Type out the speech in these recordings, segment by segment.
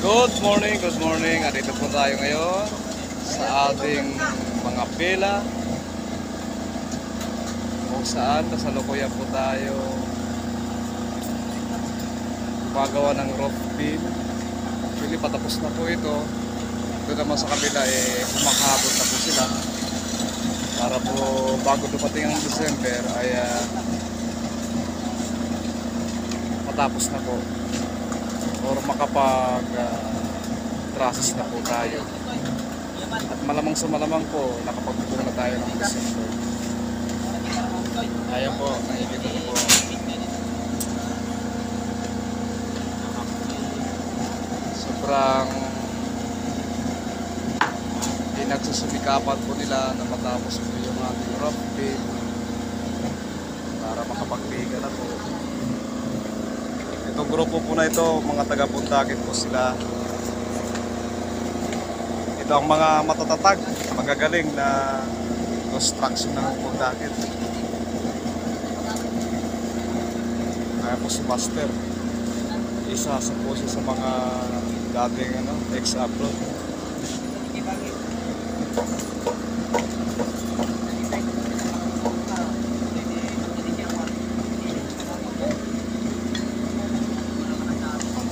Good morning, good morning. Andito po tayo ngayon sa ating mga pila kung saan kasalukuyan po tayo gumagawa ng roof beam. Actually patapos na po ito. Doon naman sa kabila humahabol na po sila para po bago dumating ang December ay matapos na po or makapag trusses na po tayo. At malamang sa malamang po nakapagpupong na tayo ng December. Ayan po, nakikita ko po. Sobrang pinagsusumikapan po nila na matapos po yung ating roof beam para makapagbiga na po. Itong grupo po na ito, mga taga-Puntakit po sila. Ito ang mga matatatag, magagaling na construction ng Puntakit. Kaya po si Master, isa sa po siya sa mga dating ex-upload.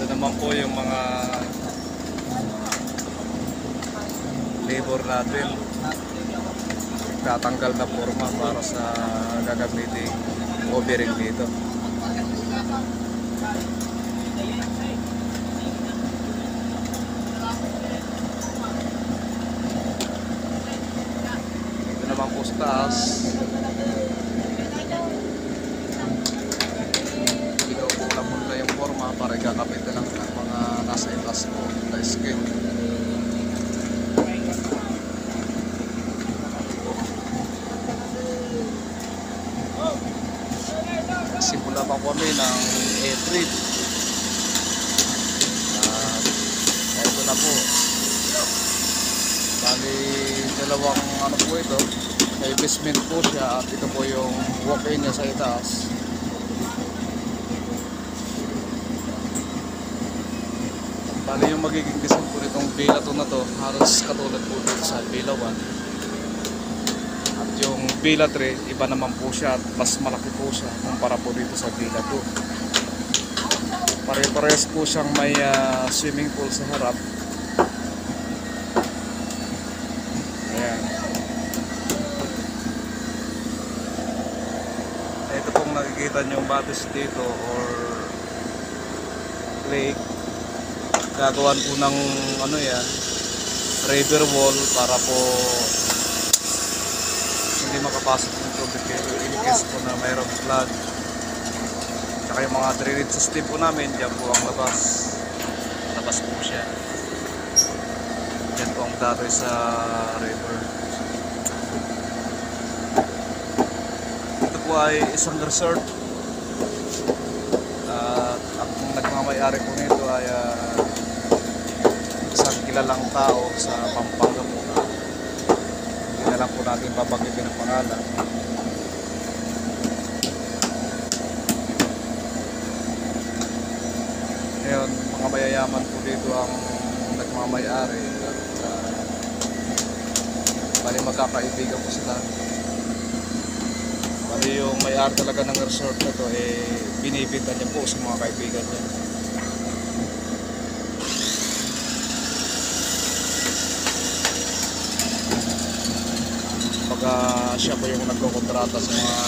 Naman po yung mga labor natin, tatanggal na forma para sa gagamiting overing dito. Ito naman po sa taas, pinupula-pula yung forma para gagamitin ng mga nasa itas po na skin. Simula pa kami ng A3. Ito na po. Bali dalawang po ito. May basement po siya at ito po yung walk-in niya sa itaas. Bali yung magiging design po nitong Villa 2 na to, halos katulad po dito sa Villa 1. At yung Villa 3, iba naman po siya at mas malaki po siya kumpara po dito sa Villa 2. Pare-parehas po siyang may swimming pool sa harap. Ayan. Ito pong nakikita nyo yung batis dito or lake. Gagawan po ng river wall para po hindi makapasok ng tubig in case po na mayroong flood. Tsaka yung mga drainage system po namin, dyan po ang labas po siya. Dyan po ang datoy sa river. Ito po ay isang resort. Ang nagmamayari po nito ay isang kilalang tao sa Pampanga po. Hindi na lang po natin babanggitin ang pangalan. Ngayon, mga mayayaman po dito ang nagmamayari at bali magkakaibigan po sila. Bali yung may-ari talaga ng resort na to binibinta niya po sa mga kaibigan niya. Siya po yung nagkokontrata sa mga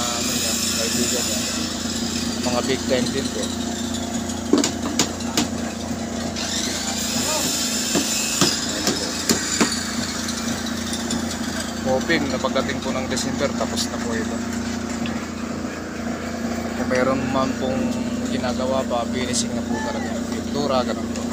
kaibigan niya, mga big time din po. Hoping na pagdating po ng December tapos na po ito. Kung meron man pong ginagawa pa, finishing na po talaga yung pintura, ganun po.